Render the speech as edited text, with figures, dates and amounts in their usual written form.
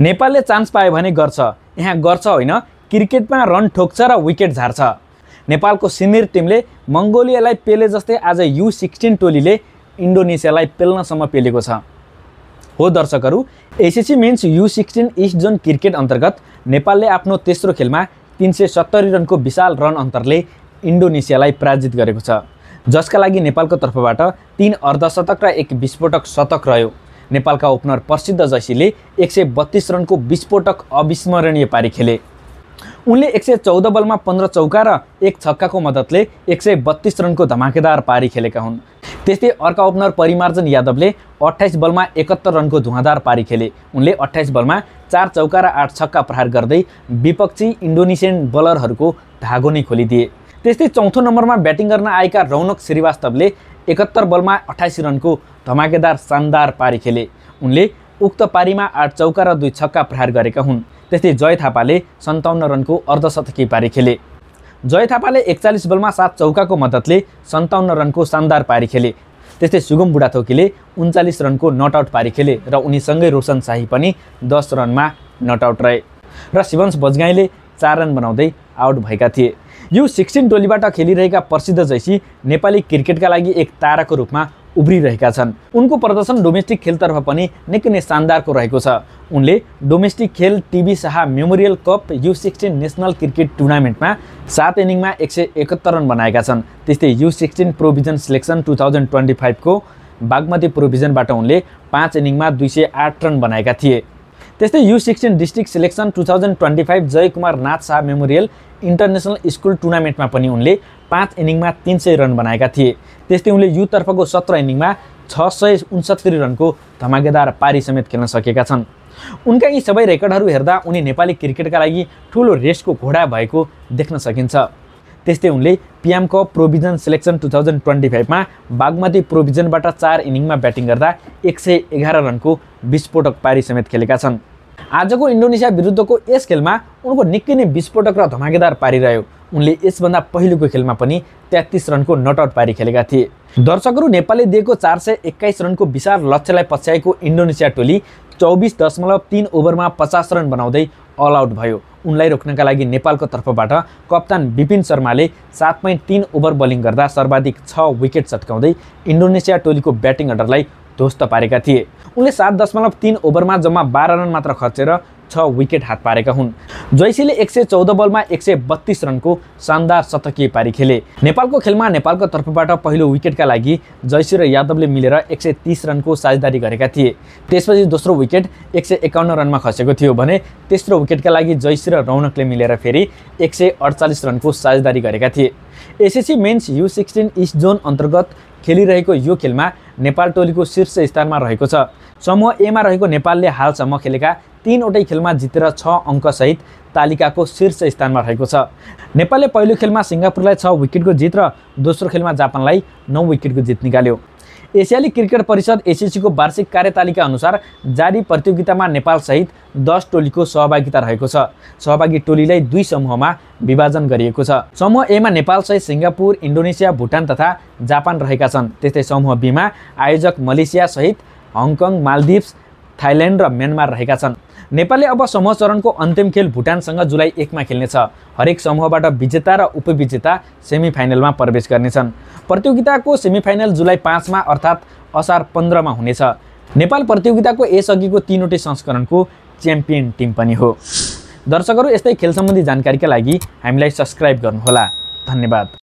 नेपालले चान्स पायो भने गर्छ, यहाँ गर्छ होइन, क्रिकेटमा रन ठोक्छ र विकेट झार्छ। नेपालको सिनियर टिमले मङ्गोलियालाई पेले जस्तै आज U16 टोलीले इन्डोनेसियालाई पेल्नसम्म पेलेको छ। हो दर्शकहरू, ACC men's U16 east zone cricket अन्तर्गत नेपालले आफ्नो तेस्रो खेलमा 370 रनको विशाल रन अन्तरले इन्डोनेसियालाई पराजित गरेको छ, जसका लागि नेपालको तर्फबाट 3 अर्धशतक र 1 विस्फोटक शतक रह्यो। नेपालका ओपनर प्रसिद्ध जैसीले 132 रनको विस्फोटक अविस्मरणीय पारी खेले। उनले 114 बलमा 15 चौका र 1 छक्काको मद्दतले 132 रनको धमाकेदार पारी खेलेका हुन्। त्यस्तै अर्का ओपनर परिमार्जन यादवले 28 बलमा 71 रनको धुवाँधार पारी खेले। उनले 28 बलमा 4 चौका र 8 छक्का प्रहार गर्दै विपक्षी इन्डोनेसियन बलरहरूको धागो नै खोलिदिए। त्यस्तै चौथो नम्बरमा ब्याटिङ गर्न आएका रौनक श्रीवास्तवले 71 बलमा 88 रनको धमाकेदार शानदार पारी खेले। उनले उक्त पारीमा 8 चौका र 2 छक्का प्रहार गरेका हुन्। त्यस्तै जय थापाले 57 रनको अर्धशतकी पारी खेले। जय थापाले 41 बलमा 7 चौकाको मद्दतले 57 रनको शानदार पारी खेले। त्यस्तै सुगम बुढाथोकीले 39 रनको नटआउट पारी खेले र उनीसँगै रोशन शाही पनि 10 रनमा नटआउट रहे र शिवंश बजगाईले 4 रन बनाउँदै आउट भएका थिए। U16 टोलीबाट खेलिरहेका प्रसिद्ध जैसी नेपाली क्रिकेटका लागि एक ताराको रूपमा उभरिरहेका छन्। उनको प्रदर्शन डोमेस्टिक खेलतर्फ पनि निकै नै शानदारको रहेको छ। उनले डोमेस्टिक खेल TV Shah memorial cup U16 national cricket टुर्नामेन्टमा 7 इनिङमा 171 रन बनाएका छन्। त्यस्तै U16 प्रोभिजन सिलेक्सन 2025 को बागमती प्रोभिजनबाट उनले 5 इनिङमा 208 रन बनाएका थिए। त्यस्तै U16 district selection 2025 Jaykumar Nath Shah memorial international school टुर्नामेन्टमा पनि उनले 5 इनिङमा 300 रन बनाएका थिए। त्यस्तै उनले यु तर्फको 17 इनिङमा 669 रनको धमाकेदार पारी समेत खेल्न सकेका छन्। उनका यी सबै रेकर्डहरू हेर्दा उनी नेपाली क्रिकेटका लागि ठूलो रेसको घोडा भएको देख्न सकिन्छ। त्यस्तै उनले पिएम कप प्रोभिजन सिलेक्सन 2025 मा बागमती प्रोभिजनबाट 4 इनिङमा ब्याटिङ गर्दा 111 रनको विस्फोटक पारी समेत खेलेका छन्। आजको इन्डोनेसिया विरुद्धको यस खेलमा उनको निकै नै विस्फोटक र धमाकेदार पारी रह्यो। उनले यसभन्दा पहिलेको खेलमा पनि 33 रनको नटआउट पारी खेलेका थिए। दर्शकहरू, नेपालले दिएको 421 रनको विशाल लक्ष्यलाई पछ्याएको इन्डोनेसिया टोली 24.3 ओभरमा 50 रन बनाउँदै अल आउट भयो। उनलाई रोक्नका लागि नेपालको तर्फबाट कप्तान विपिन शर्माले 7.3 ओभर बोलिङ गर्दा सर्वाधिक 6 विकेट चटकाउँदै इन्डोनेसिया टोलीको ब्याटिङ अर्डरलाई ध्वस्त पारेका थिए। उनले 7.3 ओभरमा जम्मा 12 रन मात्र खर्चेर 6 विकेट हात पारेका हुन्। जैसीले 114 बलमा 132 रनको शानदार शतकीय पारी खेले। नेपालको खेलमा नेपालको तर्फबाट पहिलो विकेटका लागि जैसी र यादवले मिलेर 130 रनको साझेदारी गरेका थिए। त्यसपछि दोस्रो विकेट 151 रनमा खसेको थियो भने तेस्रो विकेटका लागि जैसी र रौनकले मिलेर फेरि 148 रनको साझेदारी गरेका थिए। ACC men's U16 east John अन्तर्गत खेलिरहेको यो खेलमा नेपाल टोलीको शीर्ष स्थानमा रहेको छ। समूह ए मा रहेको नेपालले हालसम्म खेलेका 3 वटै खेलमा जितेर 6 अङ्कसहित तालिकाको शीर्ष स्थानमा रहेको छ। नेपालले पहिलो खेलमा सिङ्गापुरलाई 6 विकेटको जित र दोस्रो खेलमा जापानलाई 9 विकेटको जित निकाल्यो। एसियाली क्रिकेट परिषद एसिसी को वार्षिक कार्यतालिका अनुसार जारी प्रतियोगितामा नेपालसहित 10 टोलीको सहभागिता रहेको छ। सहभागी टोलीलाई 2 समूहमा विभाजन गरिएको छ। समूह ए मा नेपालसहित सिङ्गापुर, इन्डोनेसिया, भुटान तथा जापान रहेका छन्। त्यस्तै समूह बी मा आयोजक मलेसिया सहित हङकङ, मालदिभ्स, थाइल्यान्ड र म्यानमार रहेका छन्। नेपालले अब समूह चरणको अन्तिम खेल भुटानसँग जुलाई 1 मा खेल्नेछ। हरेक समूहबाट विजेता र उपविजेता सेमिफाइनलमा प्रवेश गर्नेछन्। प्रतियोगिताको सेमिफाइनल जुलाई 5 मा अर्थात् असार 15 मा हुनेछ। नेपाल प्रतियोगिताको यसअघिको 3 वटै संस्करणको च्याम्पियन टिम पनि हो। दर्शकहरू, यस्तै खेल सम्बन्धी जानकारीका लागि हामीलाई सब्स्क्राइब गर्नुहोला। धन्यवाद।